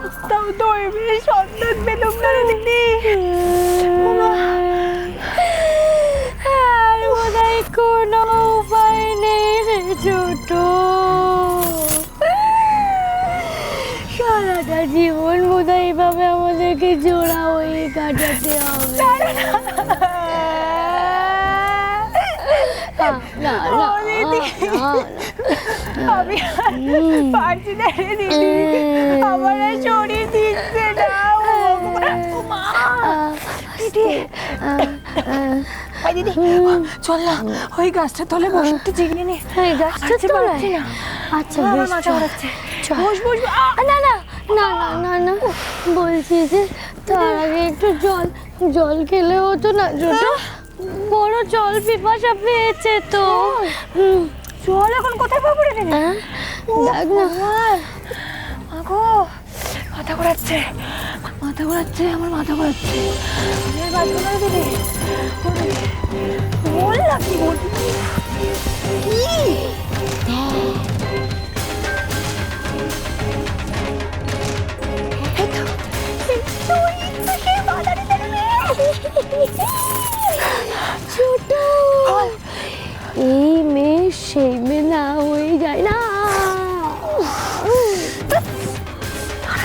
কোথাও তো ওই মেয়ের সন্তান পেলাম না রে দিদি। আর বোধহয় কোনো উপায় নেই রে ছোট। সারাটা জীবন বোধহয় এইভাবে আমাদেরকে জোড়া হয়ে কাটাতে হবে। না না আমি পারছি না রে দিদি, আমার আর শরীর দিচ্ছে না। দিদি চল না ওই গাছটা তলে বসে একটু জিগিয়ে নে। এই গাছটা পারছি না। আচ্ছা বেশ বস বস। না না না না না বলছি যে তার আগে একটু জল খেলে হতো না ছোট? বড় জল পিপাসা পেয়েছে তো। জল এখন কোথায় পাবো রে দিদি? দেখ না আগো মাথা ঘোরাচ্ছে আমার মাথা ঘোরাচ্ছে। আমি বাঁচবো না দিদি। বল না কি বলবি কি? ছোট এই মেয়ে সেই মেয়ে না হয়ে যায় না।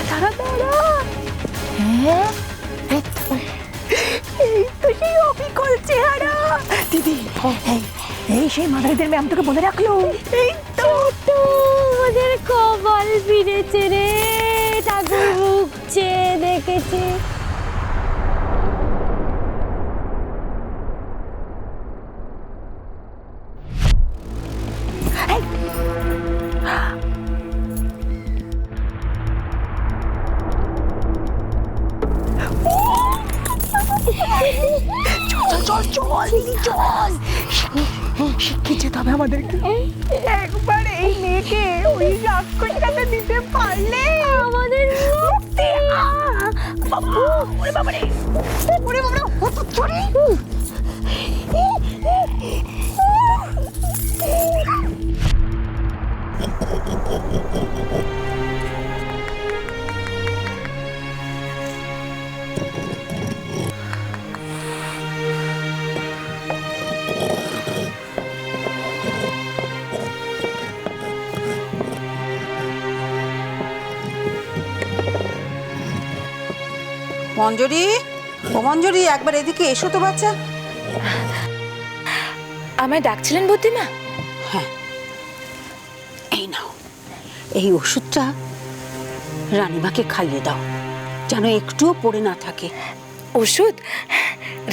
দাঁড়া হ্যাঁ এই তো সেই অবিকল চেহারা দিদি। এই সেই মাদারিদের ম্যাম তোকে বলে রাখলো। এই তো ওদের কপাল ফিরেছে রে, ঠাকুর ভুগছে দেখেছি। চল শিখিয়ে যেতে হবে আমাদেরকে। একবার এই মেয়েকে ওই রাক্ষসের কাছে দিতে পারলে আমাদের মুক্তি। ওরে বাবারে মঞ্জরি, ও মঞ্জরি, একবার এদিকে এসো তো বাচ্চা। আমায় ডাকছিলেন বুদ্ধিমা? হ্যাঁ, এই নাও, এই ওষুধটা রানীমাকে খাইয়ে দাও, যেন একটুও পড়ে না থাকে। ওষুধ?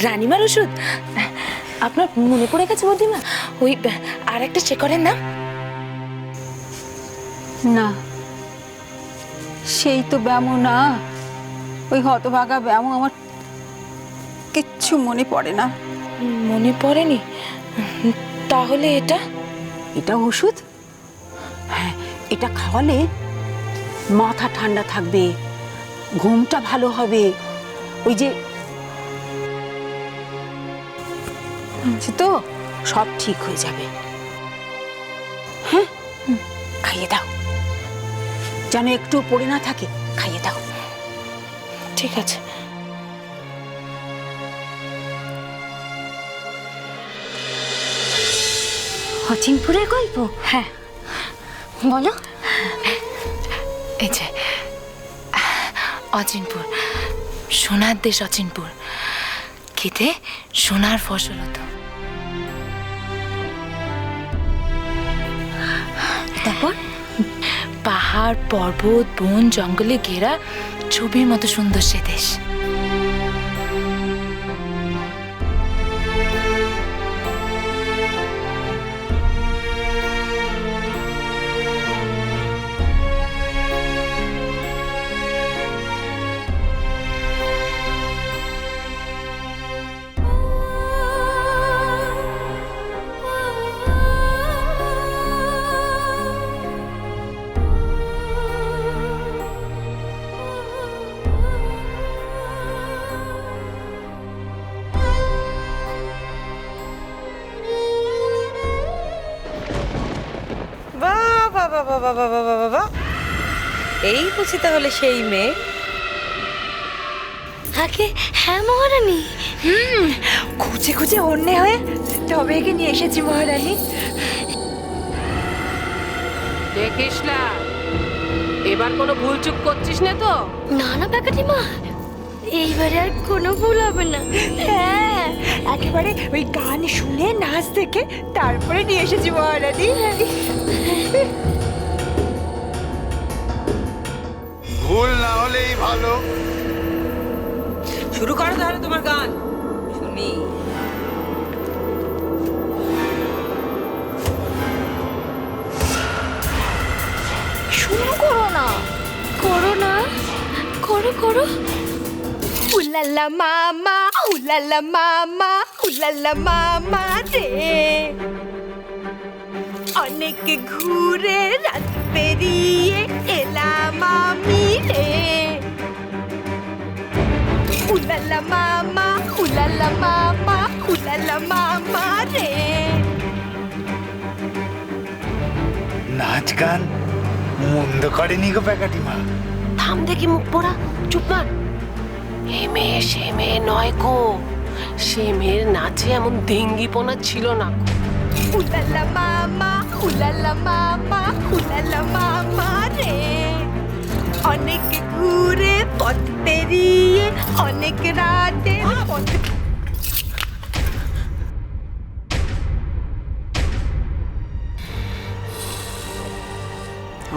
রানীমার ওষুধ? আপনার মনে পড়ে গেছে বুদ্ধিমা ওই আর একটা শেখরের নাম? না, সেই তো ব্যামো না, ওই হতভাগা ব্যামো। আমার কিচ্ছু মনে পড়ে না। মনে পড়েনি? তাহলে এটা ওষুধ? হ্যাঁ, এটা খাওয়ালে মাথা ঠান্ডা থাকবে, ঘুমটা ভালো হবে। ওই যে তো সব ঠিক হয়ে যাবে। হ্যাঁ, খাইয়ে দাও, যেন একটু পড়ে না থাকে, খাইয়ে দাও। ঠিক আছে। অচিনপুরের গল্প? হ্যাঁ বলো। এই যে অচিনপুর, সোনার দেশ অচিনপুর, খেতে সোনার ফসল হতো। তারপর পাহাড় পর্বত বন জঙ্গলে ঘেরা ছবির মতো সুন্দর সে দেশ। এই বুঝি তাহলে সেই মেয়ে? আগে হ্যাঁ মহারানী। খুঁজে খুঁজে অন্যে হয়ে তবে একে নিয়ে এসেছি মহারানী। দেখিস না, এবার কোনো ভুল চুক করছিস না তো? না না কাকিমা, এইবারে আর কোনো ভুল হবে না। হ্যাঁ, একেবারে ওই গান শুনে নাচ দেখে তারপরে নিয়ে এসেছি মহারানী। ভুল না হলেই ভালো। শুরু করো তাহলে তোমার গান, শুনি। শুরু করো না। করো না, করো করো। উলালা মামা, উলালা মামা, উলালা মামা রে, অনেক ঘুরে রাত পেরিয়ে এলাম আমি রে। উলালা মামা, উলালা মামা, উলালা মামা রে। নাচ গান মন্দ করেনি গো প্যাকাটিমা। থাম দেখি মুখ পোড়া, চুপ কর। এ মেয়ে সে মেয়ে নয় গো, সে মেয়ের নাচে এমন দেঙ্গিপনা ছিল না। উলালা মামা, উলালা মামা, উলালা মামা রে, অনেক ঘুরে পথ পেরিয়ে অনেক রাতে পথ।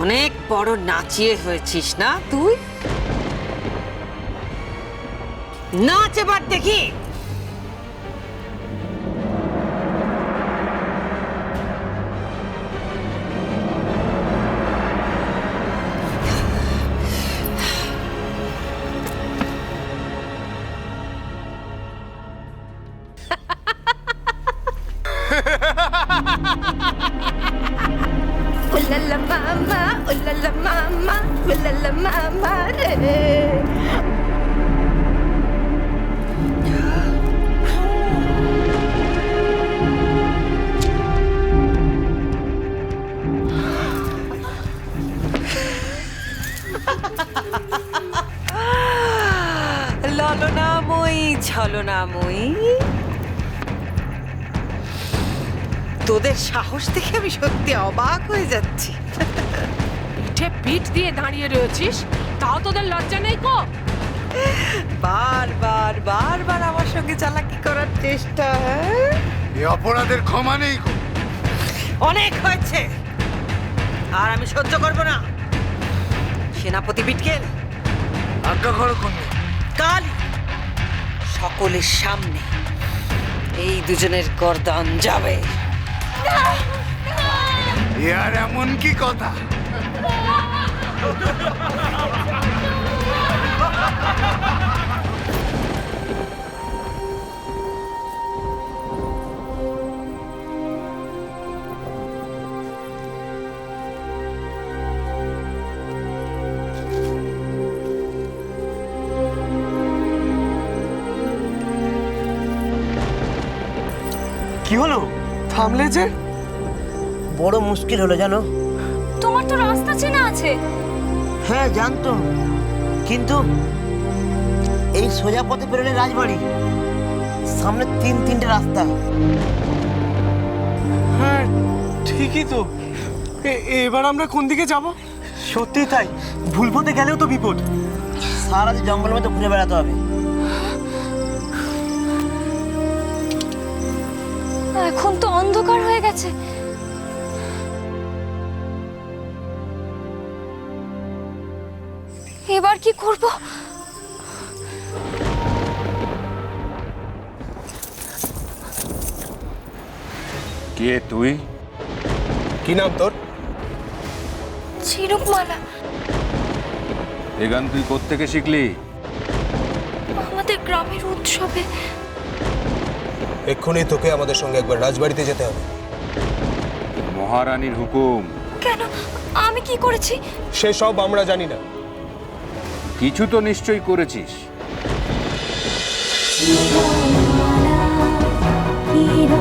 অনেক বড় নাচিয়ে হয়েছিস না তুই? নাচ এবার দেখি। Ulala mama, ulala mama, ulala mama re. ললনাময়ী ছলনাময়ী, তোদের সাহস দেখে আমি সত্যি অবাক হয়ে যাচ্ছি। পিঠে পিঠ দিয়ে দাঁড়িয়ে রয়েছিস, তাও তোদের লজ্জা নেই কো? বারবার বারবার আমার সঙ্গে চালাকি করার চেষ্টা। এই অপরাধের ক্ষমা নেই গো। অনেক হয়েছে, আর আমি সহ্য করব না। সেনাপতি বিটকেল, আজ্ঞা করো কন্যা। কাল সকলের সামনে এই দুজনের গর্দান যাবে। এ আর এমন কি কথা? কি হলো, থামলে যে? বড় মুশকিল হলো জানো। তোমার তো রাস্তা চেনা আছে। হ্যাঁ জানতো, কিন্তু এই সোজা পথে বেরোলে রাজবাড়ি, সামনে তিনটে রাস্তা। হ্যাঁ ঠিকই তো। এবার আমরা কোন দিকে যাব? সত্যি তাই, ভুল পথে গেলেও তো বিপদ। সারা রাত জঙ্গলের মধ্যে ঘুরে বেড়াতে হবে। এখন তো অন্ধকার হয়ে গেছে। এবার কি করব? কে তুই? কি নাম তোর? ঝিনুকমালা। এ গান তুই কোত্থেকে শিখলি? আমাদের গ্রামের উৎসবে। এক্ষুনি তোকে আমাদের সঙ্গে একবার রাজবাড়িতে যেতে হবে। মহারানীর হুকুম। কেন? আমি কি করেছি? সেসব আমরা জানি না। কিছু তো নিশ্চয়ই করেছিস। হিরো